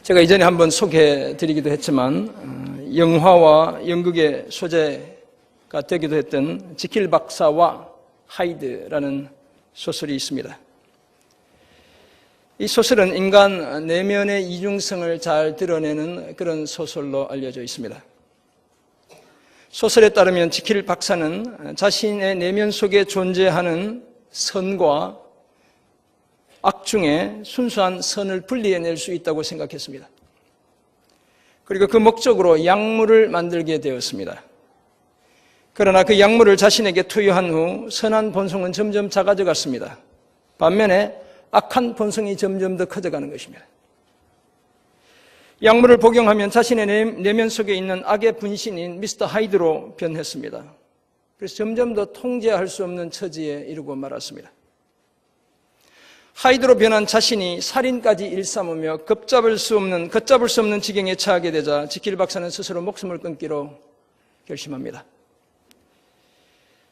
제가 이전에 한번 소개해드리기도 했지만 영화와 연극의 소재가 되기도 했던 지킬 박사와 하이드라는 소설이 있습니다. 이 소설은 인간 내면의 이중성을 잘 드러내는 그런 소설로 알려져 있습니다. 소설에 따르면 지킬 박사는 자신의 내면 속에 존재하는 선과 악 중에 순수한 선을 분리해낼 수 있다고 생각했습니다. 그리고 그 목적으로 약물을 만들게 되었습니다. 그러나 그 약물을 자신에게 투여한 후 선한 본성은 점점 작아져 갔습니다. 반면에 악한 본성이 점점 더 커져가는 것입니다. 약물을 복용하면 자신의 내면 속에 있는 악의 분신인 미스터 하이드로 변했습니다. 그래서 점점 더 통제할 수 없는 처지에 이르고 말았습니다. 하이드로 변한 자신이 살인까지 일삼으며 걷잡을 수 없는 지경에 처하게 되자 지킬 박사는 스스로 목숨을 끊기로 결심합니다.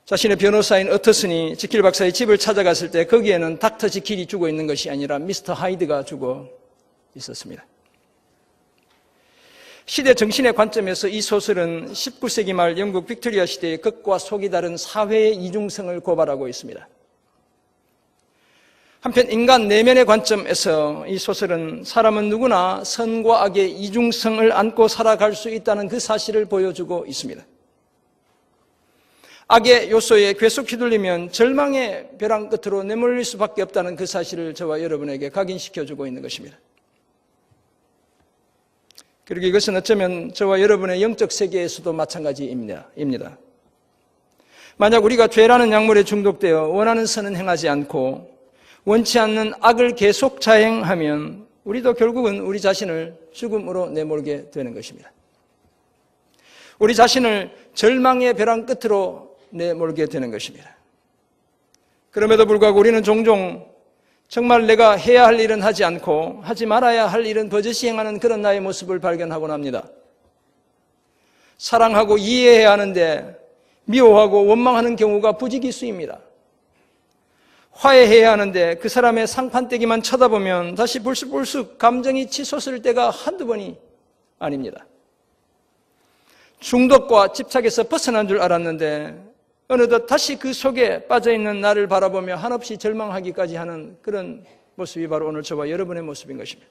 자신의 변호사인 어터슨이 지킬 박사의 집을 찾아갔을 때 거기에는 닥터 지킬이 죽어 있는 것이 아니라 미스터 하이드가 죽어 있었습니다. 시대 정신의 관점에서 이 소설은 19세기 말 영국 빅토리아 시대의 겉과 속이 다른 사회의 이중성을 고발하고 있습니다. 한편 인간 내면의 관점에서 이 소설은 사람은 누구나 선과 악의 이중성을 안고 살아갈 수 있다는 그 사실을 보여주고 있습니다. 악의 요소에 계속 휘둘리면 절망의 벼랑 끝으로 내몰릴 수밖에 없다는 그 사실을 저와 여러분에게 각인시켜주고 있는 것입니다. 그리고 이것은 어쩌면 저와 여러분의 영적 세계에서도 마찬가지입니다. 만약 우리가 죄라는 약물에 중독되어 원하는 선은 행하지 않고 원치 않는 악을 계속 자행하면 우리도 결국은 우리 자신을 죽음으로 내몰게 되는 것입니다. 우리 자신을 절망의 벼랑 끝으로 내몰게 되는 것입니다. 그럼에도 불구하고 우리는 종종 정말 내가 해야 할 일은 하지 않고 하지 말아야 할 일은 버젓이 행하는 그런 나의 모습을 발견하곤 합니다. 사랑하고 이해해야 하는데 미워하고 원망하는 경우가 부지기수입니다. 화해해야 하는데 그 사람의 상판대기만 쳐다보면 다시 불쑥불쑥 감정이 치솟을 때가 한두 번이 아닙니다. 중독과 집착에서 벗어난 줄 알았는데 어느덧 다시 그 속에 빠져있는 나를 바라보며 한없이 절망하기까지 하는 그런 모습이 바로 오늘 저와 여러분의 모습인 것입니다.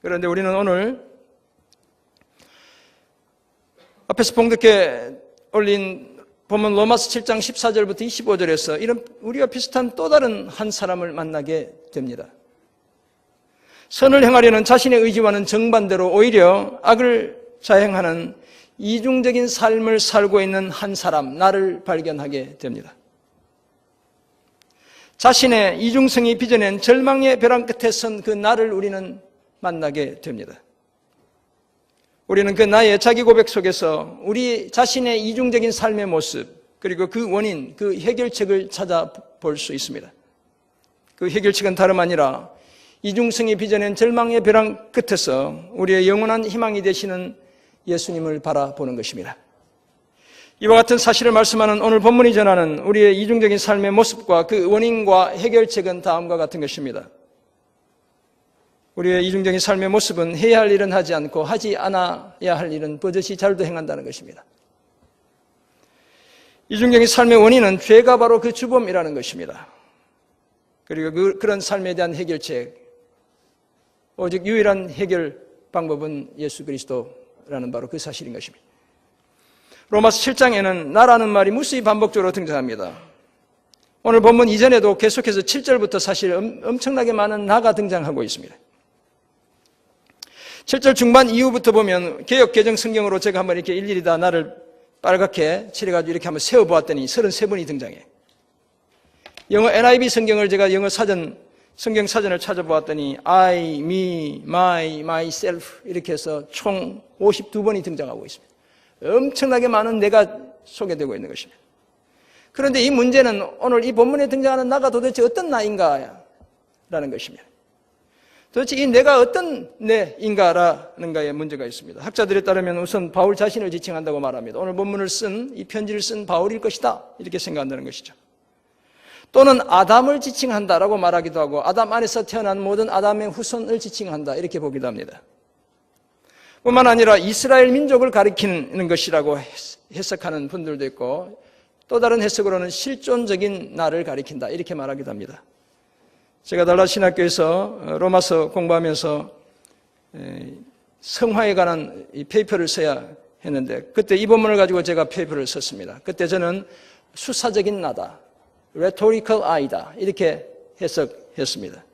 그런데 우리는 오늘 앞에서 봉독해 올린 보면 로마서 7장 14절부터 25절에서 이런 우리와 비슷한 또 다른 한 사람을 만나게 됩니다. 선을 행하려는 자신의 의지와는 정반대로 오히려 악을 자행하는 이중적인 삶을 살고 있는 한 사람, 나를 발견하게 됩니다. 자신의 이중성이 빚어낸 절망의 벼랑 끝에 선 그 나를 우리는 만나게 됩니다. 우리는 그 나의 자기 고백 속에서 우리 자신의 이중적인 삶의 모습, 그리고 그 원인, 그 해결책을 찾아볼 수 있습니다. 그 해결책은 다름 아니라 이중성이 빚어낸 절망의 벼랑 끝에서 우리의 영원한 희망이 되시는 예수님을 바라보는 것입니다. 이와 같은 사실을 말씀하는 오늘 본문이 전하는 우리의 이중적인 삶의 모습과 그 원인과 해결책은 다음과 같은 것입니다. 우리의 이중적인 삶의 모습은 해야 할 일은 하지 않고 하지 않아야 할 일은 버젓이 잘도 행한다는 것입니다. 이중적인 삶의 원인은 죄가 바로 그 주범이라는 것입니다. 그리고 그런 삶에 대한 해결책, 오직 유일한 해결 방법은 예수 그리스도라는 바로 그 사실인 것입니다. 로마서 7장에는 나라는 말이 무수히 반복적으로 등장합니다. 오늘 본문 이전에도 계속해서 7절부터 사실 엄청나게 많은 나가 등장하고 있습니다. 7절 중반 이후부터 보면 개역 개정 성경으로 제가 한번 이렇게 일일이 다 나를 빨갛게 칠해가지고 이렇게 한번 세워보았더니 33번이 등장해요. 영어 NIV 성경을 제가 영어 성경 사전을 찾아보았더니 I, me, my, myself 이렇게 해서 총 52번이 등장하고 있습니다. 엄청나게 많은 내가 소개되고 있는 것입니다. 그런데 이 문제는 오늘 이 본문에 등장하는 나가 도대체 어떤 나인가 라는 것입니다. 도대체 이 내가 어떤 내인가라는 가에 문제가 있습니다. 학자들에 따르면 우선 바울 자신을 지칭한다고 말합니다. 오늘 본문을 이 편지를 쓴 바울일 것이다 이렇게 생각한다는 것이죠. 또는 아담을 지칭한다라고 말하기도 하고 아담 안에서 태어난 모든 아담의 후손을 지칭한다 이렇게 보기도 합니다. 뿐만 아니라 이스라엘 민족을 가리키는 것이라고 해석하는 분들도 있고 또 다른 해석으로는 실존적인 나를 가리킨다 이렇게 말하기도 합니다. 제가 달라스 신학교에서 로마서 공부하면서 성화에 관한 이 페이퍼를 써야 했는데 그때 이 본문을 가지고 제가 페이퍼를 썼습니다. 그때 저는 수사적인 나다, rhetorical I다 이렇게 해석했습니다.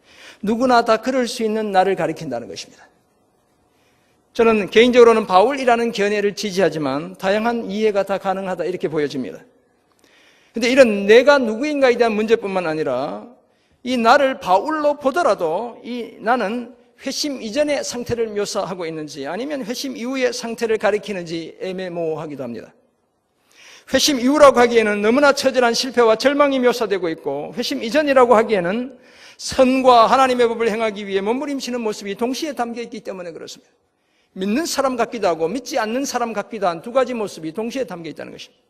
누구나 다 그럴 수 있는 나를 가리킨다는 것입니다. 저는 개인적으로는 바울이라는 견해를 지지하지만 다양한 이해가 다 가능하다 이렇게 보여집니다. 그런데 이런 내가 누구인가에 대한 문제뿐만 아니라 이 나를 바울로 보더라도 이 나는 회심 이전의 상태를 묘사하고 있는지 아니면 회심 이후의 상태를 가리키는지 애매모호하기도 합니다. 회심 이후라고 하기에는 너무나 처절한 실패와 절망이 묘사되고 있고 회심 이전이라고 하기에는 선과 하나님의 법을 행하기 위해 몸부림치는 모습이 동시에 담겨있기 때문에 그렇습니다. 믿는 사람 같기도 하고 믿지 않는 사람 같기도 한 두 가지 모습이 동시에 담겨있다는 것입니다.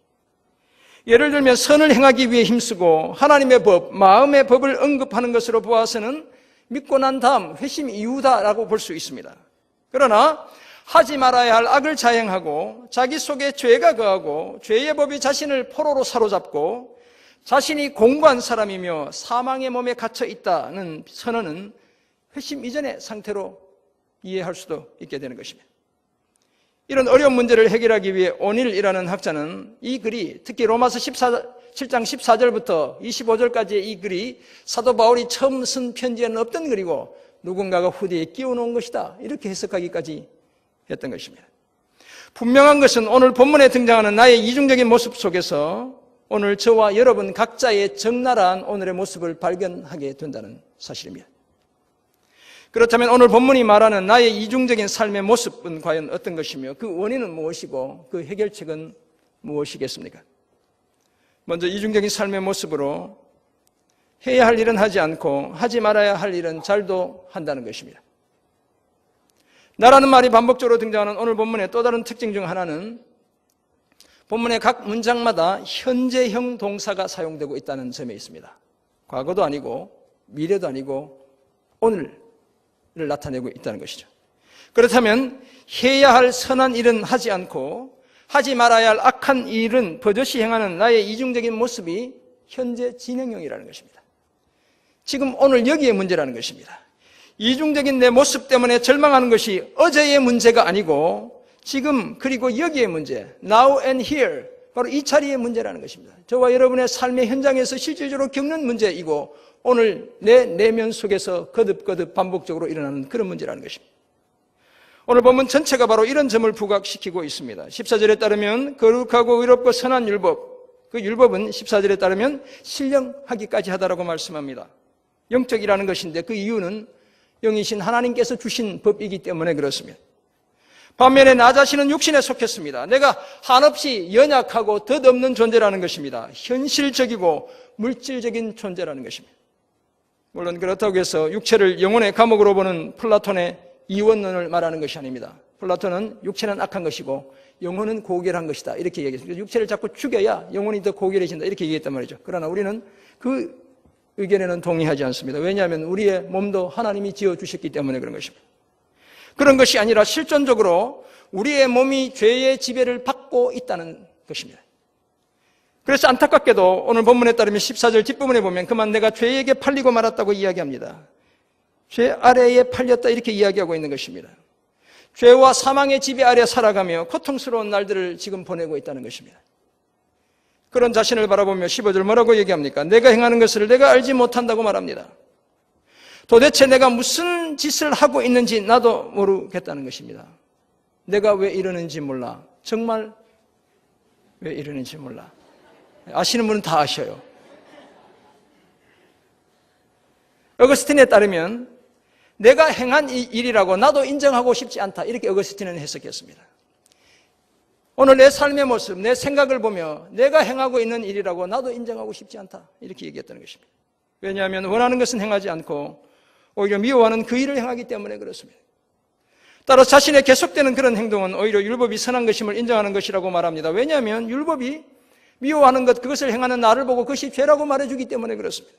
예를 들면 선을 행하기 위해 힘쓰고 하나님의 법, 마음의 법을 언급하는 것으로 보아서는 믿고 난 다음 회심 이후다라고 볼 수 있습니다. 그러나 하지 말아야 할 악을 자행하고 자기 속에 죄가 거하고 죄의 법이 자신을 포로로 사로잡고 자신이 공고한 사람이며 사망의 몸에 갇혀 있다는 선언은 회심 이전의 상태로 이해할 수도 있게 되는 것입니다. 이런 어려운 문제를 해결하기 위해 오닐이라는 학자는 이 글이 특히 로마서 7장 14절부터 25절까지의 이 글이 사도 바울이 처음 쓴 편지에는 없던 글이고 누군가가 후대에 끼워놓은 것이다 이렇게 해석하기까지 했던 것입니다. 분명한 것은 오늘 본문에 등장하는 나의 이중적인 모습 속에서 오늘 저와 여러분 각자의 적나라한 오늘의 모습을 발견하게 된다는 사실입니다. 그렇다면 오늘 본문이 말하는 나의 이중적인 삶의 모습은 과연 어떤 것이며 그 원인은 무엇이고 그 해결책은 무엇이겠습니까? 먼저 이중적인 삶의 모습으로 해야 할 일은 하지 않고 하지 말아야 할 일은 잘도 한다는 것입니다. 나라는 말이 반복적으로 등장하는 오늘 본문의 또 다른 특징 중 하나는 본문의 각 문장마다 현재형 동사가 사용되고 있다는 점에 있습니다. 과거도 아니고 미래도 아니고 오늘을 나타내고 있다는 것이죠. 그렇다면 해야 할 선한 일은 하지 않고 하지 말아야 할 악한 일은 버젓이 행하는 나의 이중적인 모습이 현재 진행형이라는 것입니다. 지금 오늘 여기에 문제라는 것입니다. 이중적인 내 모습 때문에 절망하는 것이 어제의 문제가 아니고 지금 그리고 여기의 문제, now and here, 바로 이 자리의 문제라는 것입니다. 저와 여러분의 삶의 현장에서 실질적으로 겪는 문제이고 오늘 내 내면 속에서 거듭거듭 반복적으로 일어나는 그런 문제라는 것입니다. 오늘 본문 전체가 바로 이런 점을 부각시키고 있습니다. 14절에 따르면 거룩하고 의롭고 선한 율법, 그 율법은 14절에 따르면 신령하기까지 하다라고 말씀합니다. 영적이라는 것인데 그 이유는 영이신 하나님께서 주신 법이기 때문에 그렇습니다. 반면에 나 자신은 육신에 속했습니다. 내가 한없이 연약하고 덧없는 존재라는 것입니다. 현실적이고 물질적인 존재라는 것입니다. 물론 그렇다고 해서 육체를 영혼의 감옥으로 보는 플라톤의 이원론을 말하는 것이 아닙니다. 플라톤은 육체는 악한 것이고 영혼은 고결한 것이다 이렇게 얘기했습니다. 육체를 자꾸 죽여야 영혼이 더 고결해진다 이렇게 얘기했단 말이죠. 그러나 우리는 그 의견에는 동의하지 않습니다. 왜냐하면 우리의 몸도 하나님이 지어주셨기 때문에 그런 것입니다. 그런 것이 아니라 실존적으로 우리의 몸이 죄의 지배를 받고 있다는 것입니다. 그래서 안타깝게도 오늘 본문에 따르면 14절 뒷부분에 보면 그만 내가 죄에게 팔리고 말았다고 이야기합니다. 죄 아래에 팔렸다 이렇게 이야기하고 있는 것입니다. 죄와 사망의 지배 아래 살아가며 고통스러운 날들을 지금 보내고 있다는 것입니다. 그런 자신을 바라보며 15절 뭐라고 얘기합니까? 내가 행하는 것을 내가 알지 못한다고 말합니다. 도대체 내가 무슨 짓을 하고 있는지 나도 모르겠다는 것입니다. 내가 왜 이러는지 몰라. 정말 왜 이러는지 몰라. 아시는 분은 다 아셔요. 어거스틴에 따르면 내가 행한 일이라고 나도 인정하고 싶지 않다. 이렇게 어거스틴은 해석했습니다. 오늘 내 삶의 모습, 내 생각을 보며 내가 행하고 있는 일이라고 나도 인정하고 싶지 않다. 이렇게 얘기했다는 것입니다. 왜냐하면 원하는 것은 행하지 않고 오히려 미워하는 그 일을 행하기 때문에 그렇습니다. 따라 자신의 계속되는 그런 행동은 오히려 율법이 선한 것임을 인정하는 것이라고 말합니다. 왜냐하면 율법이 미워하는 것, 그것을 행하는 나를 보고 그것이 죄라고 말해주기 때문에 그렇습니다.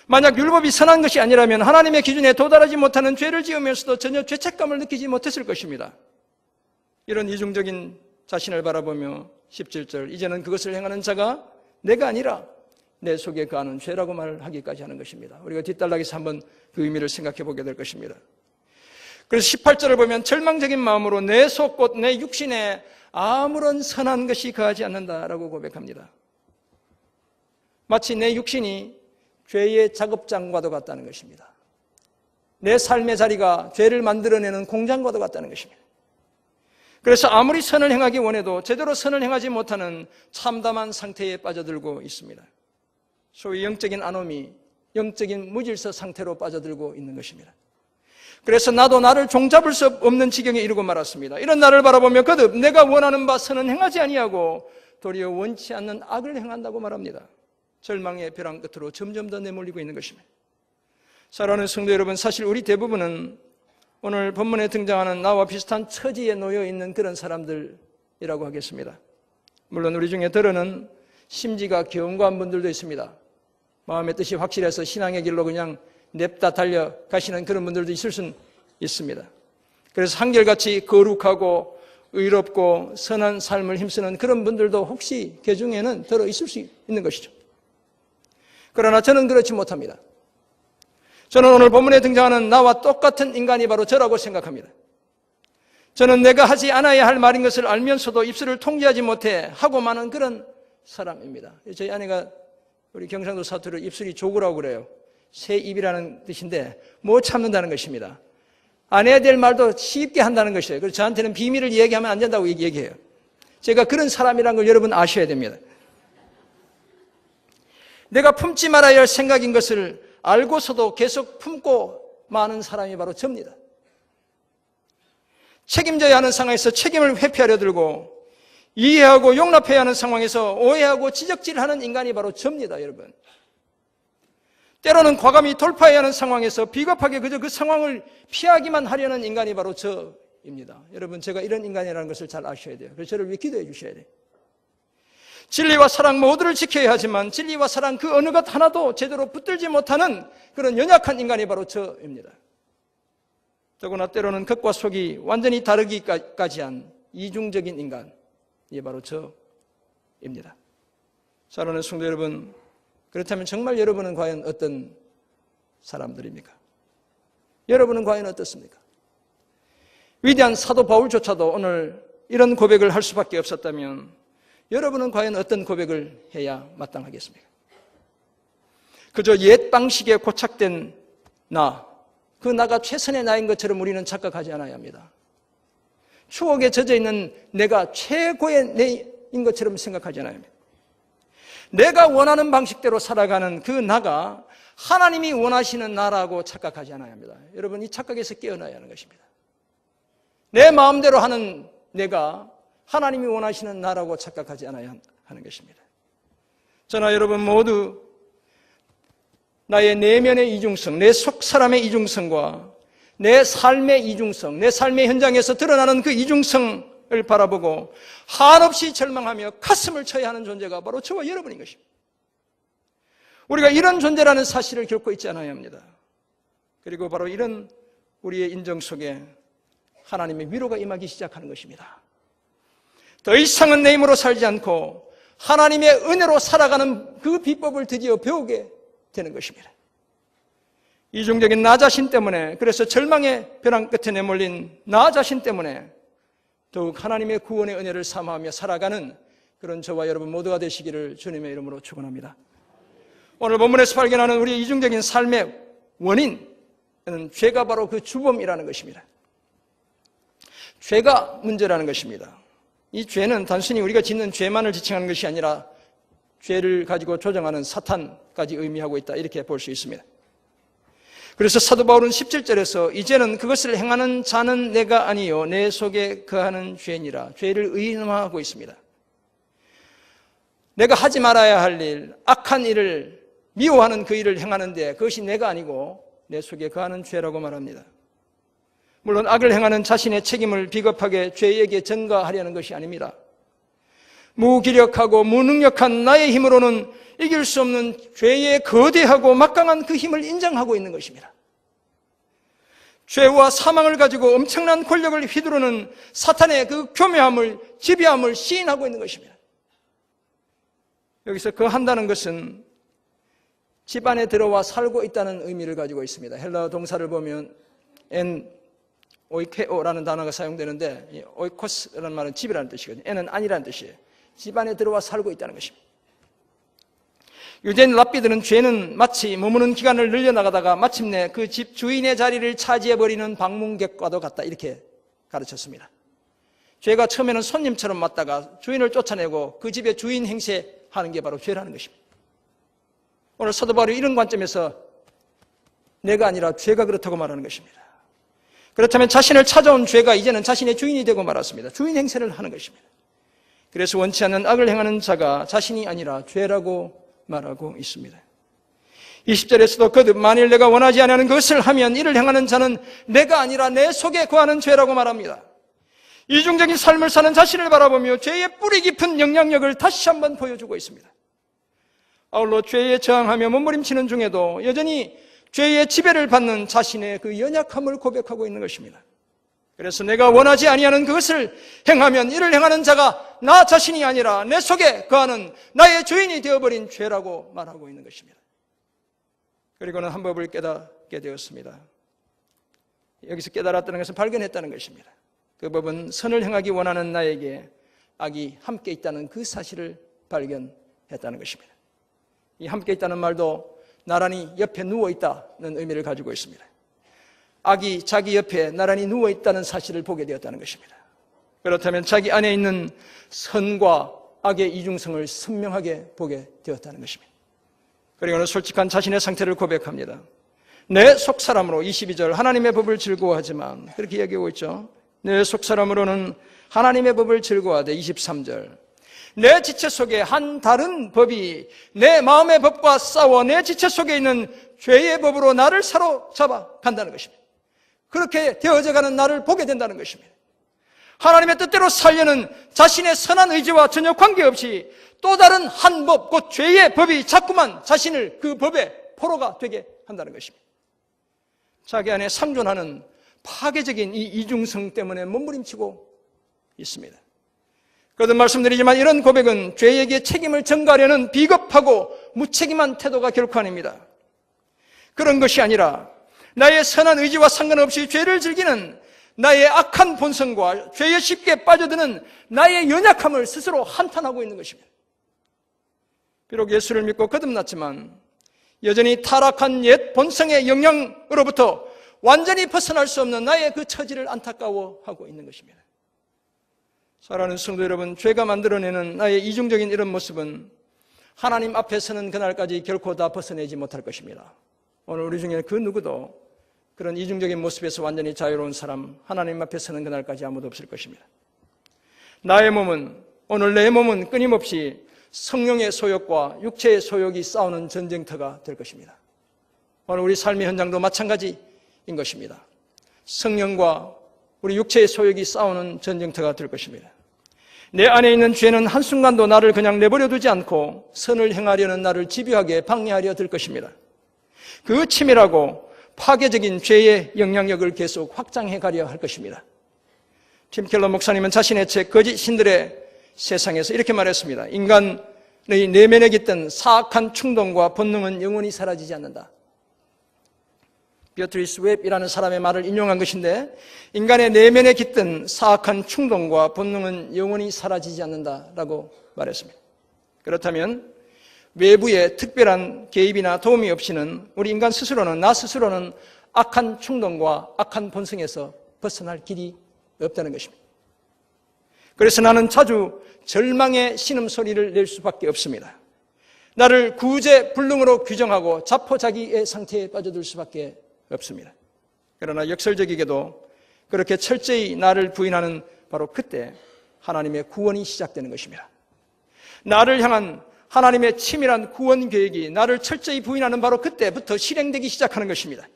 만약 율법이 선한 것이 아니라면 하나님의 기준에 도달하지 못하는 죄를 지으면서도 전혀 죄책감을 느끼지 못했을 것입니다. 이런 이중적인 자신을 바라보며 17절, 이제는 그것을 행하는 자가 내가 아니라 내 속에 거하는 죄라고 말하기까지 하는 것입니다. 우리가 뒷단락에서 한번 그 의미를 생각해 보게 될 것입니다. 그래서 18절을 보면 절망적인 마음으로 내 속 곧 내 육신에 아무런 선한 것이 거하지 않는다라고 고백합니다. 마치 내 육신이 죄의 작업장과도 같다는 것입니다. 내 삶의 자리가 죄를 만들어내는 공장과도 같다는 것입니다. 그래서 아무리 선을 행하기 원해도 제대로 선을 행하지 못하는 참담한 상태에 빠져들고 있습니다. 소위 영적인 아노미, 영적인 무질서 상태로 빠져들고 있는 것입니다. 그래서 나도 나를 종잡을 수 없는 지경에 이르고 말았습니다. 이런 나를 바라보며 거듭 내가 원하는 바 선은 행하지 아니하고 도리어 원치 않는 악을 행한다고 말합니다. 절망의 벼랑 끝으로 점점 더 내몰리고 있는 것입니다. 사랑하는 성도 여러분, 사실 우리 대부분은 오늘 본문에 등장하는 나와 비슷한 처지에 놓여 있는 그런 사람들이라고 하겠습니다. 물론 우리 중에 덜어는 심지가 견고한 분들도 있습니다. 마음의 뜻이 확실해서 신앙의 길로 그냥 냅다 달려가시는 그런 분들도 있을 수는 있습니다. 그래서 한결같이 거룩하고 의롭고 선한 삶을 힘쓰는 그런 분들도 혹시 그 중에는 들어 있을 수 있는 것이죠. 그러나 저는 그렇지 못합니다. 저는 오늘 본문에 등장하는 나와 똑같은 인간이 바로 저라고 생각합니다. 저는 내가 하지 않아야 할 말인 것을 알면서도 입술을 통제하지 못해 하고 마는 그런 사람입니다. 저희 아내가 우리 경상도 사투리로 입술이 조구라고 그래요. 새 입이라는 뜻인데 못 참는다는 것입니다. 안 해야 될 말도 쉽게 한다는 것이에요. 그래서 저한테는 비밀을 얘기하면 안 된다고 얘기해요. 제가 그런 사람이라는 걸 여러분 아셔야 됩니다. 내가 품지 말아야 할 생각인 것을 알고서도 계속 품고 마는 사람이 바로 접니다. 책임져야 하는 상황에서 책임을 회피하려 들고 이해하고 용납해야 하는 상황에서 오해하고 지적질하는 인간이 바로 접니다, 여러분. 때로는 과감히 돌파해야 하는 상황에서 비겁하게 그저 그 상황을 피하기만 하려는 인간이 바로 저입니다. 여러분, 제가 이런 인간이라는 것을 잘 아셔야 돼요. 그래서 저를 위해 기도해 주셔야 돼요. 진리와 사랑 모두를 지켜야 하지만 진리와 사랑 그 어느 것 하나도 제대로 붙들지 못하는 그런 연약한 인간이 바로 저입니다. 더구나 때로는 겉과 속이 완전히 다르기까지 한 이중적인 인간이 바로 저입니다. 사랑하는 성도 여러분, 그렇다면 정말 여러분은 과연 어떤 사람들입니까? 여러분은 과연 어떻습니까? 위대한 사도 바울조차도 오늘 이런 고백을 할 수밖에 없었다면 여러분은 과연 어떤 고백을 해야 마땅하겠습니까? 그저 옛 방식에 고착된 그 나가 최선의 나인 것처럼 우리는 착각하지 않아야 합니다. 추억에 젖어있는 내가 최고의 내인 것처럼 생각하지 않아야 합니다. 내가 원하는 방식대로 살아가는 그 나가 하나님이 원하시는 나라고 착각하지 않아야 합니다. 여러분, 이 착각에서 깨어나야 하는 것입니다. 내 마음대로 하는 내가 하나님이 원하시는 나라고 착각하지 않아야 하는 것입니다. 저나 여러분 모두 나의 내면의 이중성, 내 속 사람의 이중성과 내 삶의 이중성, 내 삶의 현장에서 드러나는 그 이중성을 바라보고 한없이 절망하며 가슴을 쳐야 하는 존재가 바로 저와 여러분인 것입니다. 우리가 이런 존재라는 사실을 겪고 있지 않아야 합니다. 그리고 바로 이런 우리의 인정 속에 하나님의 위로가 임하기 시작하는 것입니다. 더 이상은 내 힘으로 살지 않고 하나님의 은혜로 살아가는 그 비법을 드디어 배우게 되는 것입니다. 이중적인 나 자신 때문에, 그래서 절망의 벼랑 끝에 내몰린 나 자신 때문에 더욱 하나님의 구원의 은혜를 사모하며 살아가는 그런 저와 여러분 모두가 되시기를 주님의 이름으로 축원합니다. 오늘 본문에서 발견하는 우리의 이중적인 삶의 원인은 죄가 바로 그 주범이라는 것입니다. 죄가 문제라는 것입니다. 이 죄는 단순히 우리가 짓는 죄만을 지칭하는 것이 아니라 죄를 가지고 조정하는 사탄까지 의미하고 있다, 이렇게 볼 수 있습니다. 그래서 사도 바울은 17절에서 이제는 그것을 행하는 자는 내가 아니요 내 속에 거하는 죄니라, 죄를 의인화하고 있습니다. 내가 하지 말아야 할 일, 악한 일을 미워하는 그 일을 행하는데 그것이 내가 아니고 내 속에 거하는 죄라고 말합니다. 물론 악을 행하는 자신의 책임을 비겁하게 죄에게 전가하려는 것이 아닙니다. 무기력하고 무능력한 나의 힘으로는 이길 수 없는 죄의 거대하고 막강한 그 힘을 인정하고 있는 것입니다. 죄와 사망을 가지고 엄청난 권력을 휘두르는 사탄의 그 교묘함을, 지배함을 시인하고 있는 것입니다. 여기서 거한다는 것은 집안에 들어와 살고 있다는 의미를 가지고 있습니다. 헬라어 동사를 보면 엔 오이케오라는 단어가 사용되는데 오이코스라는 말은 집이라는 뜻이거든요. 엔은 아니라는 뜻이에요. 집안에 들어와 살고 있다는 것입니다. 유대인 랍비들은 죄는 마치 머무는 기간을 늘려나가다가 마침내 그 집 주인의 자리를 차지해버리는 방문객과도 같다, 이렇게 가르쳤습니다. 죄가 처음에는 손님처럼 왔다가 주인을 쫓아내고 그 집의 주인 행세하는 게 바로 죄라는 것입니다. 오늘 사도 바울이 이런 관점에서 내가 아니라 죄가 그렇다고 말하는 것입니다. 그렇다면 자신을 찾아온 죄가 이제는 자신의 주인이 되고 말았습니다. 주인 행세를 하는 것입니다. 그래서 원치 않는 악을 행하는 자가 자신이 아니라 죄라고 말하고 있습니다. 20절에서도 거듭 만일 내가 원하지 않는 것을 하면 이를 행하는 자는 내가 아니라 내 속에 거하는 죄라고 말합니다. 이중적인 삶을 사는 자신을 바라보며 죄의 뿌리 깊은 영향력을 다시 한번 보여주고 있습니다. 아울러 죄에 저항하며 몸부림치는 중에도 여전히 죄의 지배를 받는 자신의 그 연약함을 고백하고 있는 것입니다. 그래서 내가 원하지 아니하는 그것을 행하면 이를 행하는 자가 나 자신이 아니라 내 속에 거하는 나의 주인이 되어버린 죄라고 말하고 있는 것입니다. 그리고는 한 법을 깨닫게 되었습니다. 여기서 깨달았다는 것은 발견했다는 것입니다. 그 법은 선을 행하기 원하는 나에게 악이 함께 있다는 그 사실을 발견했다는 것입니다. 이 함께 있다는 말도 나란히 옆에 누워있다는 의미를 가지고 있습니다. 악이 자기 옆에 나란히 누워있다는 사실을 보게 되었다는 것입니다. 그렇다면 자기 안에 있는 선과 악의 이중성을 선명하게 보게 되었다는 것입니다. 그리고는 솔직한 자신의 상태를 고백합니다. 내 속사람으로 22절 하나님의 법을 즐거워하지만 그렇게 이야기하고 있죠. 내 속사람으로는 하나님의 법을 즐거워하되 23절 내 지체 속에 한 다른 법이 내 마음의 법과 싸워 내 지체 속에 있는 죄의 법으로 나를 사로잡아 간다는 것입니다. 그렇게 되어져가는 나를 보게 된다는 것입니다. 하나님의 뜻대로 살려는 자신의 선한 의지와 전혀 관계없이 또 다른 한 법, 곧 죄의 법이 자꾸만 자신을 그 법의 포로가 되게 한다는 것입니다. 자기 안에 상존하는 파괴적인 이 이중성 때문에 몸부림치고 있습니다. 거듭 말씀드리지만 이런 고백은 죄에게 책임을 전가하려는 비겁하고 무책임한 태도가 결코 아닙니다. 그런 것이 아니라 나의 선한 의지와 상관없이 죄를 즐기는 나의 악한 본성과 죄에 쉽게 빠져드는 나의 연약함을 스스로 한탄하고 있는 것입니다. 비록 예수를 믿고 거듭났지만 여전히 타락한 옛 본성의 영향으로부터 완전히 벗어날 수 없는 나의 그 처지를 안타까워하고 있는 것입니다. 사랑하는 성도 여러분, 죄가 만들어내는 나의 이중적인 이런 모습은 하나님 앞에서는 그날까지 결코 다 벗어내지 못할 것입니다. 오늘 우리 중에 그 누구도 그런 이중적인 모습에서 완전히 자유로운 사람, 하나님 앞에서는 그날까지 아무도 없을 것입니다. 나의 몸은, 오늘 내 몸은 끊임없이 성령의 소욕과 육체의 소욕이 싸우는 전쟁터가 될 것입니다. 오늘 우리 삶의 현장도 마찬가지인 것입니다. 성령과 우리 육체의 소욕이 싸우는 전쟁터가 될 것입니다. 내 안에 있는 죄는 한순간도 나를 그냥 내버려 두지 않고 선을 행하려는 나를 집요하게 방해하려 들 것입니다. 그 치밀하고 파괴적인 죄의 영향력을 계속 확장해 가려 할 것입니다. 팀 켈러 목사님은 자신의 책 거짓 신들의 세상에서 이렇게 말했습니다. 인간의 내면에 깃든 사악한 충동과 본능은 영원히 사라지지 않는다. 비어트리스 웹이라는 사람의 말을 인용한 것인데 인간의 내면에 깃든 사악한 충동과 본능은 영원히 사라지지 않는다라고 말했습니다. 그렇다면 외부의 특별한 개입이나 도움이 없이는 우리 인간 스스로는, 나 스스로는 악한 충동과 악한 본성에서 벗어날 길이 없다는 것입니다. 그래서 나는 자주 절망의 신음소리를 낼 수밖에 없습니다. 나를 구제불능으로 규정하고 자포자기의 상태에 빠져들 수밖에 없습니다. 그러나 역설적이게도 그렇게 철저히 나를 부인하는 바로 그때 하나님의 구원이 시작되는 것입니다. 나를 향한 하나님의 치밀한 구원 계획이 나를 철저히 부인하는 바로 그때부터 실행되기 시작하는 것입니다.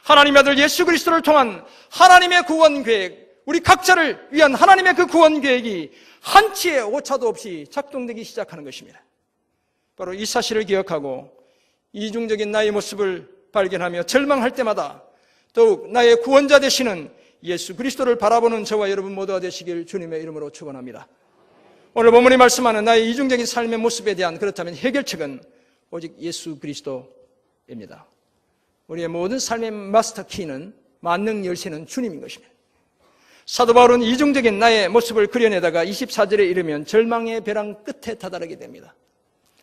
하나님의 아들 예수 그리스도를 통한 하나님의 구원 계획, 우리 각자를 위한 하나님의 그 구원 계획이 한치의 오차도 없이 작동되기 시작하는 것입니다. 바로 이 사실을 기억하고 이중적인 나의 모습을 발견하며 절망할 때마다 더욱 나의 구원자 되시는 예수 그리스도를 바라보는 저와 여러분 모두가 되시길 주님의 이름으로 축원합니다. 오늘 본문이 말씀하는 나의 이중적인 삶의 모습에 대한 그렇다면 해결책은 오직 예수 그리스도입니다. 우리의 모든 삶의 마스터 키는 만능 열쇠는 주님인 것입니다. 사도 바울은 이중적인 나의 모습을 그려내다가 24절에 이르면 절망의 벼랑 끝에 다다르게 됩니다.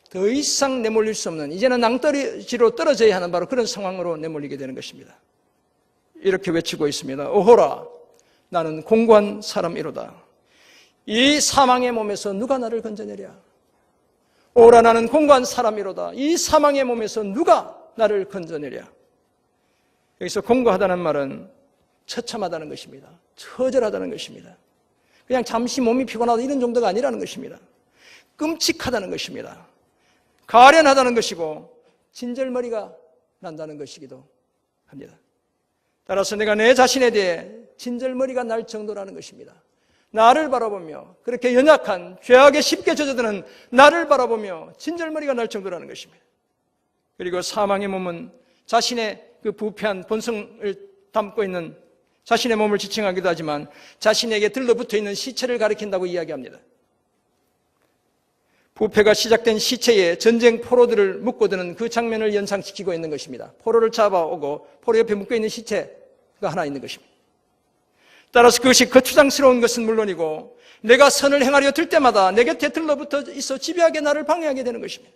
더 이상 내몰릴 수 없는, 이제는 낭떠러지로 떨어져야 하는 바로 그런 상황으로 내몰리게 되는 것입니다. 이렇게 외치고 있습니다. 오호라, 나는 공고한 사람이로다. 이 사망의 몸에서 누가 나를 건져내랴? 오호라, 나는 공고한 사람이로다. 이 사망의 몸에서 누가 나를 건져내랴? 여기서 공고하다는 말은 처참하다는 것입니다. 처절하다는 것입니다. 그냥 잠시 몸이 피곤하다 이런 정도가 아니라는 것입니다. 끔찍하다는 것입니다. 가련하다는 것이고 진절머리가 난다는 것이기도 합니다. 따라서 내가 내 자신에 대해 진절머리가 날 정도라는 것입니다. 나를 바라보며, 그렇게 연약한 죄악에 쉽게 젖어드는 나를 바라보며 진절머리가 날 정도라는 것입니다. 그리고 사망의 몸은 자신의 그 부패한 본성을 담고 있는 자신의 몸을 지칭하기도 하지만 자신에게 들러붙어 있는 시체를 가리킨다고 이야기합니다. 부패가 시작된 시체에 전쟁 포로들을 묶어두는 그 장면을 연상시키고 있는 것입니다. 포로를 잡아오고 포로 옆에 묶여있는 시체가 하나 있는 것입니다. 따라서 그것이 거추장스러운 것은 물론이고 내가 선을 행하려 들 때마다 내 곁에 들러붙어 있어 집요하게 나를 방해하게 되는 것입니다.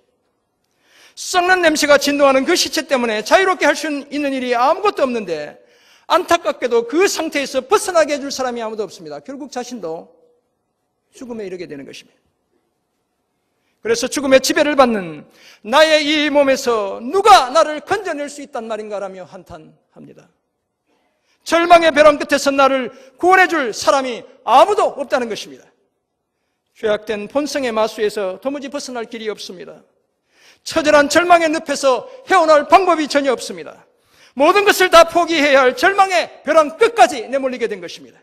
썩는 냄새가 진동하는 그 시체 때문에 자유롭게 할 수 있는 일이 아무것도 없는데 안타깝게도 그 상태에서 벗어나게 해줄 사람이 아무도 없습니다. 결국 자신도 죽음에 이르게 되는 것입니다. 그래서 죽음의 지배를 받는 나의 이 몸에서 누가 나를 건져낼 수 있단 말인가라며 한탄합니다. 절망의 벼랑 끝에서 나를 구원해 줄 사람이 아무도 없다는 것입니다. 죄악된 본성의 마수에서 도무지 벗어날 길이 없습니다. 처절한 절망의 늪에서 헤어나올 방법이 전혀 없습니다. 모든 것을 다 포기해야 할 절망의 벼랑 끝까지 내몰리게 된 것입니다.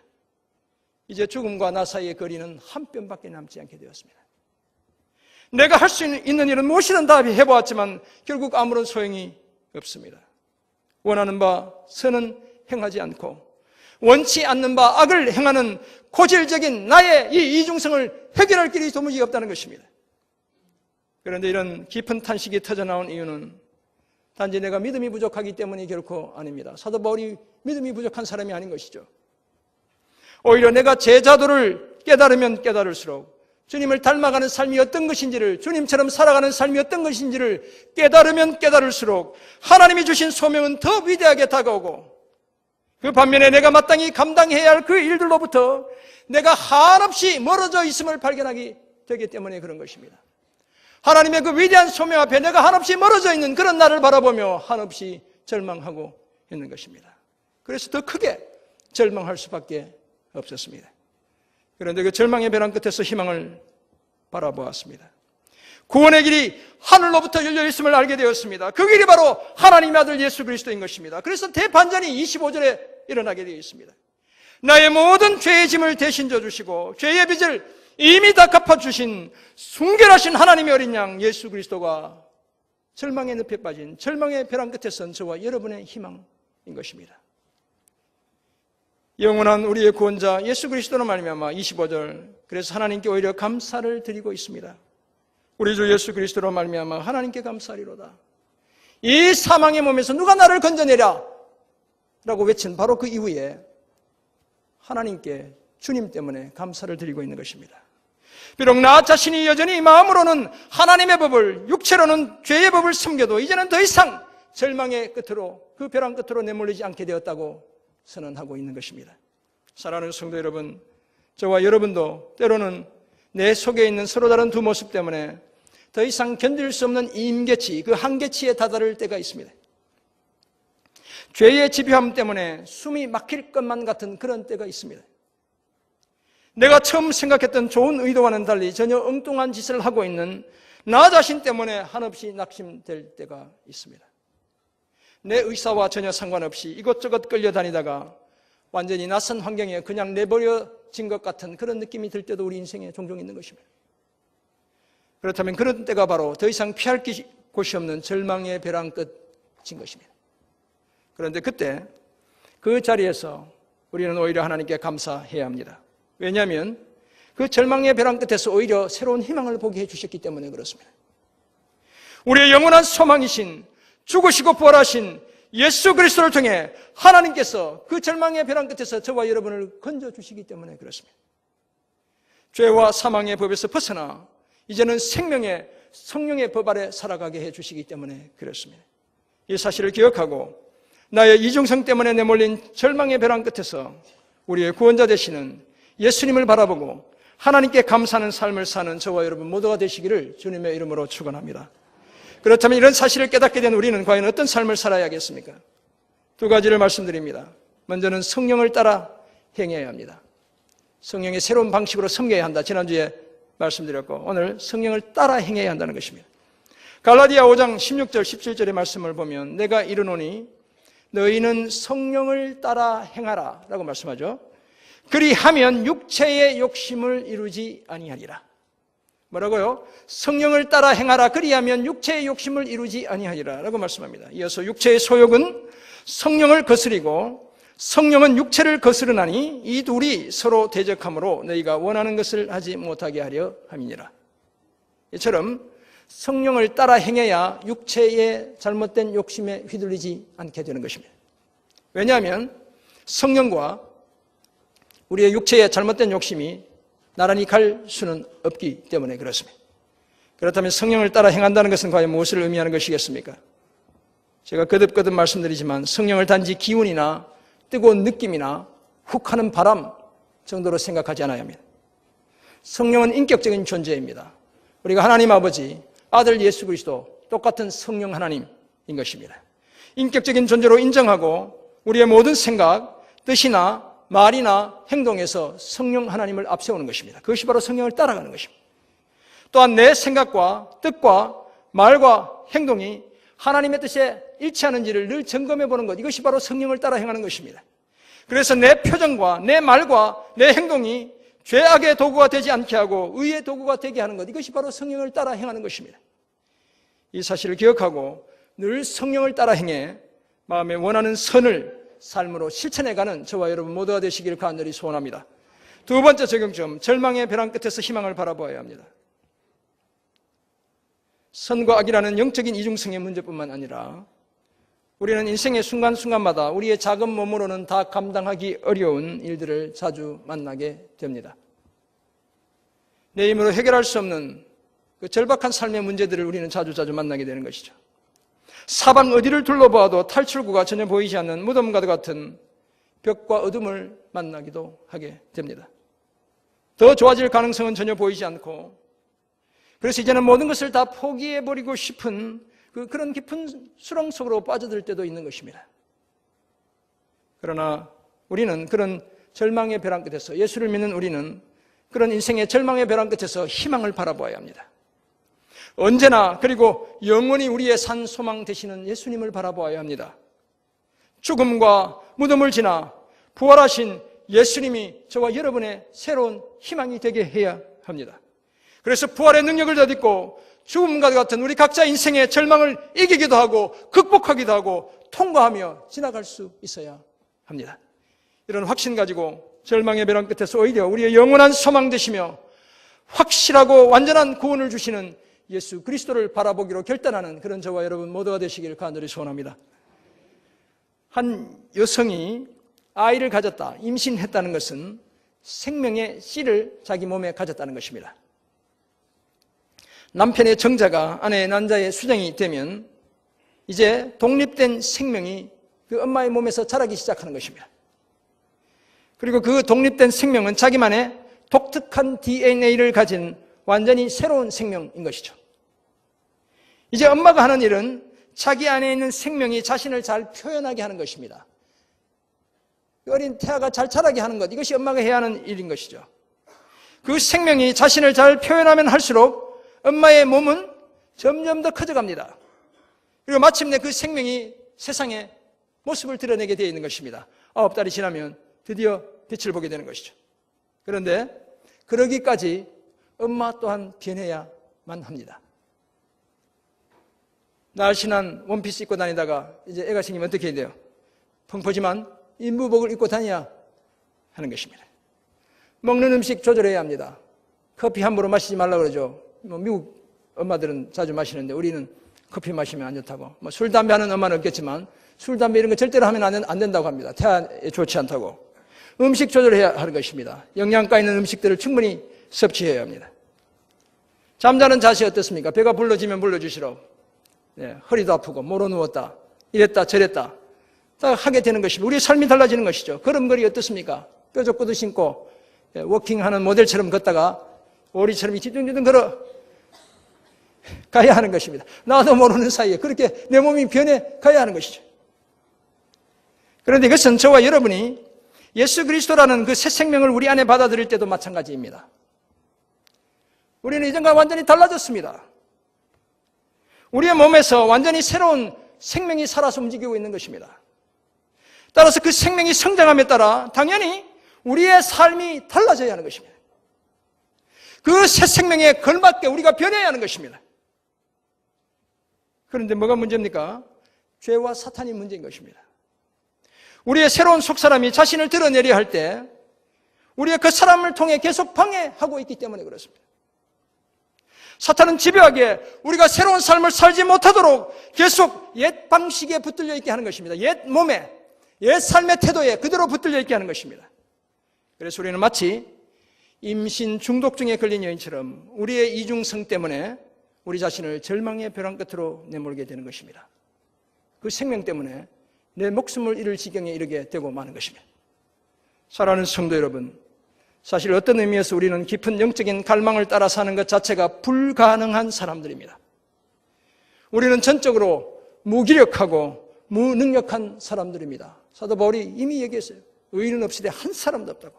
이제 죽음과 나 사이의 거리는 한 뼘밖에 남지 않게 되었습니다. 내가 할 수 있는 일은 무엇이든 다 해보았지만 결국 아무런 소용이 없습니다. 원하는 바 선은 행하지 않고 원치 않는 바 악을 행하는 고질적인 나의 이 이중성을 해결할 길이 도무지 없다는 것입니다. 그런데 이런 깊은 탄식이 터져나온 이유는 단지 내가 믿음이 부족하기 때문이 결코 아닙니다. 사도 바울이 믿음이 부족한 사람이 아닌 것이죠. 오히려 내가 제자도를 깨달으면 깨달을수록 주님을 닮아가는 삶이 어떤 것인지를, 주님처럼 살아가는 삶이 어떤 것인지를 깨달으면 깨달을수록 하나님이 주신 소명은 더 위대하게 다가오고, 그 반면에 내가 마땅히 감당해야 할 그 일들로부터 내가 한없이 멀어져 있음을 발견하게 되기 때문에 그런 것입니다. 하나님의 그 위대한 소명 앞에 내가 한없이 멀어져 있는 그런 나를 바라보며 한없이 절망하고 있는 것입니다. 그래서 더 크게 절망할 수밖에 없었습니다. 그런데 그 절망의 벼랑 끝에서 희망을 바라보았습니다. 구원의 길이 하늘로부터 열려 있음을 알게 되었습니다. 그 길이 바로 하나님의 아들 예수 그리스도인 것입니다. 그래서 대반전이 25절에 일어나게 되어 있습니다. 나의 모든 죄의 짐을 대신 져주시고 죄의 빚을 이미 다 갚아주신 순결하신 하나님의 어린 양 예수 그리스도가 절망의 늪에 빠진 절망의 벼랑 끝에 선 저와 여러분의 희망인 것입니다. 영원한 우리의 구원자 예수 그리스도로 말미암아 25절, 그래서 하나님께 오히려 감사를 드리고 있습니다. 우리 주 예수 그리스도로 말미암아 하나님께 감사하리로다. 이 사망의 몸에서 누가 나를 건져내랴 라고 외친 바로 그 이후에 하나님께, 주님 때문에 감사를 드리고 있는 것입니다. 비록 나 자신이 여전히 마음으로는 하나님의 법을, 육체로는 죄의 법을 숨겨도 이제는 더 이상 절망의 끝으로, 그 벼랑 끝으로 내몰리지 않게 되었다고 선언하고 있는 것입니다. 사랑하는 성도 여러분, 저와 여러분도 때로는 내 속에 있는 서로 다른 두 모습 때문에 더 이상 견딜 수 없는 임계치, 그 한계치에 다다를 때가 있습니다. 죄의 집요함 때문에 숨이 막힐 것만 같은 그런 때가 있습니다. 내가 처음 생각했던 좋은 의도와는 달리 전혀 엉뚱한 짓을 하고 있는 나 자신 때문에 한없이 낙심될 때가 있습니다. 내 의사와 전혀 상관없이 이것저것 끌려다니다가 완전히 낯선 환경에 그냥 내버려진 것 같은 그런 느낌이 들 때도 우리 인생에 종종 있는 것입니다. 그렇다면 그런 때가 바로 더 이상 피할 곳이 없는 절망의 벼랑 끝인 것입니다. 그런데 그때 그 자리에서 우리는 오히려 하나님께 감사해야 합니다. 왜냐하면 그 절망의 벼랑 끝에서 오히려 새로운 희망을 보게 해주셨기 때문에 그렇습니다. 우리의 영원한 소망이신 죽으시고 부활하신 예수 그리스도를 통해 하나님께서 그 절망의 벼랑 끝에서 저와 여러분을 건져주시기 때문에 그렇습니다. 죄와 사망의 법에서 벗어나 이제는 생명의 성령의 법 아래 살아가게 해주시기 때문에 그렇습니다. 이 사실을 기억하고 나의 이중성 때문에 내몰린 절망의 벼랑 끝에서 우리의 구원자 되시는 예수님을 바라보고 하나님께 감사하는 삶을 사는 저와 여러분 모두가 되시기를 주님의 이름으로 축원합니다. 그렇다면 이런 사실을 깨닫게 된 우리는 과연 어떤 삶을 살아야겠습니까? 두 가지를 말씀드립니다. 먼저는 성령을 따라 행해야 합니다. 성령의 새로운 방식으로 섬겨야 한다. 지난주에 말씀드렸고 오늘 성령을 따라 행해야 한다는 것입니다. 갈라디아 5장 16절 17절의 말씀을 보면 내가 이르노니 너희는 성령을 따라 행하라 라고 말씀하죠. 그리하면 육체의 욕심을 이루지 아니하리라. 뭐라고요? 성령을 따라 행하라. 그리하면 육체의 욕심을 이루지 아니하리라 라고 말씀합니다. 이어서 육체의 소욕은 성령을 거스리고 성령은 육체를 거스르나니 이 둘이 서로 대적하므로 너희가 원하는 것을 하지 못하게 하려 함이니라. 이처럼 성령을 따라 행해야 육체의 잘못된 욕심에 휘둘리지 않게 되는 것입니다. 왜냐하면 성령과 우리의 육체의 잘못된 욕심이 나란히 갈 수는 없기 때문에 그렇습니다. 그렇다면 성령을 따라 행한다는 것은 과연 무엇을 의미하는 것이겠습니까? 제가 거듭거듭 말씀드리지만 성령을 단지 기운이나 뜨거운 느낌이나 훅 하는 바람 정도로 생각하지 않아야 합니다. 성령은 인격적인 존재입니다. 우리가 하나님 아버지, 아들 예수 그리스도 똑같은 성령 하나님인 것입니다. 인격적인 존재로 인정하고 우리의 모든 생각, 뜻이나 말이나 행동에서 성령 하나님을 앞세우는 것입니다. 그것이 바로 성령을 따라가는 것입니다. 또한 내 생각과 뜻과 말과 행동이 하나님의 뜻에 일치하는지를 늘 점검해 보는 것, 이것이 바로 성령을 따라 행하는 것입니다. 그래서 내 표정과 내 말과 내 행동이 죄악의 도구가 되지 않게 하고 의의 도구가 되게 하는 것, 이것이 바로 성령을 따라 행하는 것입니다. 이 사실을 기억하고 늘 성령을 따라 행해 마음에 원하는 선을 삶으로 실천해가는 저와 여러분 모두가 되시기를 간절히 소원합니다. 두 번째 적용점, 절망의 벼랑 끝에서 희망을 바라보아야 합니다. 선과 악이라는 영적인 이중성의 문제뿐만 아니라 우리는 인생의 순간순간마다 우리의 작은 몸으로는 다 감당하기 어려운 일들을 자주 만나게 됩니다. 내 힘으로 해결할 수 없는 그 절박한 삶의 문제들을 우리는 자주 만나게 되는 것이죠. 사방 어디를 둘러보아도 탈출구가 전혀 보이지 않는 무덤과 같은 벽과 어둠을 만나기도 하게 됩니다. 더 좋아질 가능성은 전혀 보이지 않고 그래서 이제는 모든 것을 다 포기해버리고 싶은 그런 깊은 수렁 속으로 빠져들 때도 있는 것입니다. 그러나 우리는 그런 절망의 벼랑 끝에서, 예수를 믿는 우리는 그런 인생의 절망의 벼랑 끝에서 희망을 바라보아야 합니다. 언제나 그리고 영원히 우리의 산 소망 되시는 예수님을 바라보아야 합니다. 죽음과 무덤을 지나 부활하신 예수님이 저와 여러분의 새로운 희망이 되게 해야 합니다. 그래서 부활의 능력을 덧입고 죽음과 같은 우리 각자 인생의 절망을 이기기도 하고 극복하기도 하고 통과하며 지나갈 수 있어야 합니다. 이런 확신 가지고 절망의 벼랑 끝에서 오히려 우리의 영원한 소망 되시며 확실하고 완전한 구원을 주시는 예수 그리스도를 바라보기로 결단하는 그런 저와 여러분 모두가 되시기를 간절히 소원합니다. 한 여성이 아이를 가졌다, 임신했다는 것은 생명의 씨를 자기 몸에 가졌다는 것입니다. 남편의 정자가 아내의 난자의 수정이 되면 이제 독립된 생명이 그 엄마의 몸에서 자라기 시작하는 것입니다. 그리고 그 독립된 생명은 자기만의 독특한 DNA를 가진 완전히 새로운 생명인 것이죠. 이제 엄마가 하는 일은 자기 안에 있는 생명이 자신을 잘 표현하게 하는 것입니다. 어린 태아가 잘 자라게 하는 것, 이것이 엄마가 해야 하는 일인 것이죠. 그 생명이 자신을 잘 표현하면 할수록 엄마의 몸은 점점 더 커져갑니다. 그리고 마침내 그 생명이 세상에 모습을 드러내게 되어 있는 것입니다. 9달이 지나면 드디어 빛을 보게 되는 것이죠. 그런데 그러기까지 엄마 또한 변해야만 합니다. 날씬한 원피스 입고 다니다가 이제 애가 생기면 어떻게 해야 돼요? 펑퍼짐한 인부복을 입고 다녀야 하는 것입니다. 먹는 음식 조절해야 합니다. 커피 함부로 마시지 말라 그러죠. 미국 엄마들은 자주 마시는데 우리는 커피 마시면 안 좋다고. 술, 담배 하는 엄마는 없겠지만 술, 담배 이런 거 절대로 하면 안 된다고 합니다. 태아에 좋지 않다고. 음식 조절해야 하는 것입니다. 영양가 있는 음식들을 충분히 섭취해야 합니다. 잠자는 자세 어떻습니까? 배가 불러지면 불러주시라고. 네, 허리도 아프고 모로 누웠다. 이랬다 저랬다. 다 하게 되는 것입니다. 우리의 삶이 달라지는 것이죠. 걸음걸이 어떻습니까? 뾰족 구두 신고 워킹하는 모델처럼 걷다가 오리처럼 뒤뚱뒤뚱 걸어 가야 하는 것입니다. 나도 모르는 사이에 그렇게 내 몸이 변해 가야 하는 것이죠. 그런데 이것은 저와 여러분이 예수 그리스도라는 그 새 생명을 우리 안에 받아들일 때도 마찬가지입니다. 우리는 이전과 완전히 달라졌습니다. 우리의 몸에서 완전히 새로운 생명이 살아서 움직이고 있는 것입니다. 따라서 그 생명이 성장함에 따라 당연히 우리의 삶이 달라져야 하는 것입니다. 그 새 생명에 걸맞게 우리가 변해야 하는 것입니다. 그런데 뭐가 문제입니까? 죄와 사탄이 문제인 것입니다. 우리의 새로운 속사람이 자신을 드러내려 할 때 우리가 그 사람을 통해 계속 방해하고 있기 때문에 그렇습니다. 사탄은 집요하게 우리가 새로운 삶을 살지 못하도록 계속 옛 방식에 붙들려 있게 하는 것입니다. 옛 몸에, 옛 삶의 태도에 그대로 붙들려 있게 하는 것입니다. 그래서 우리는 마치 임신 중독증에 걸린 여인처럼 우리의 이중성 때문에 우리 자신을 절망의 벼랑 끝으로 내몰게 되는 것입니다. 그 생명 때문에 내 목숨을 잃을 지경에 이르게 되고 마는 것입니다. 사랑하는 성도 여러분, 사실 어떤 의미에서 우리는 깊은 영적인 갈망을 따라 사는 것 자체가 불가능한 사람들입니다. 우리는 전적으로 무기력하고 무능력한 사람들입니다. 사도 바울이 이미 얘기했어요. 의인은 없이되 한 사람도 없다고.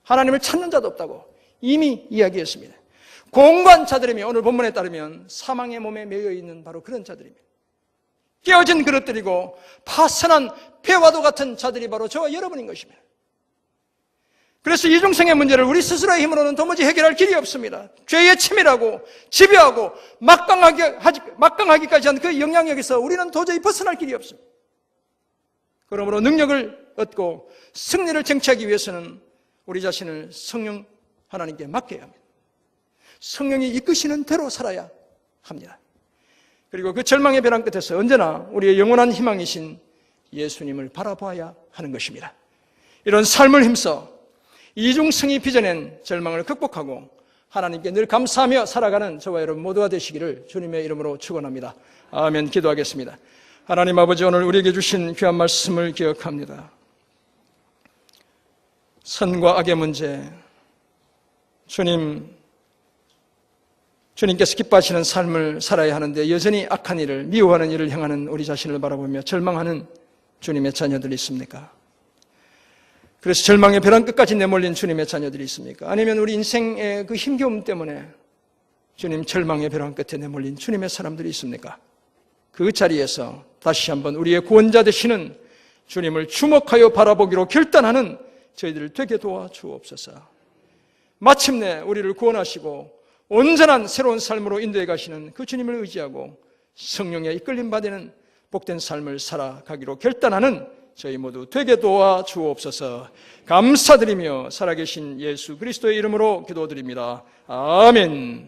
하나님을 찾는 자도 없다고 이미 이야기했습니다. 공고한 자들이며 오늘 본문에 따르면 사망의 몸에 매여 있는 바로 그런 자들입니다. 깨어진 그릇들이고 파선한 배와도 같은 자들이 바로 저와 여러분인 것입니다. 그래서 이중성의 문제를 우리 스스로의 힘으로는 도무지 해결할 길이 없습니다. 죄의 치밀하고 집요하고 막강하기까지 한 그 영향력에서 우리는 도저히 벗어날 길이 없습니다. 그러므로 능력을 얻고 승리를 쟁취하기 위해서는 우리 자신을 성령 하나님께 맡겨야 합니다. 성령이 이끄시는 대로 살아야 합니다. 그리고 그 절망의 벼랑 끝에서 언제나 우리의 영원한 희망이신 예수님을 바라봐야 하는 것입니다. 이런 삶을 힘써 이중성이 빚어낸 절망을 극복하고 하나님께 늘 감사하며 살아가는 저와 여러분 모두가 되시기를 주님의 이름으로 축원합니다. 아멘. 기도하겠습니다. 하나님 아버지, 오늘 우리에게 주신 귀한 말씀을 기억합니다. 선과 악의 문제, 주님께서 기뻐하시는 삶을 살아야 하는데 여전히 악한 일을, 미워하는 일을 행하는 우리 자신을 바라보며 절망하는 주님의 자녀들이 있습니까? 그래서 절망의 벼랑 끝까지 내몰린 주님의 자녀들이 있습니까? 아니면 우리 인생의 그 힘겨움 때문에 주님 절망의 벼랑 끝에 내몰린 주님의 사람들이 있습니까? 그 자리에서 다시 한번 우리의 구원자 되시는 주님을 주목하여 바라보기로 결단하는 저희들을 되게 도와주옵소서. 마침내 우리를 구원하시고 온전한 새로운 삶으로 인도해 가시는 그 주님을 의지하고 성령에 이끌림 받는 복된 삶을 살아가기로 결단하는 저희 모두 되게 도와주옵소서. 감사드리며 살아계신 예수 그리스도의 이름으로 기도드립니다. 아멘.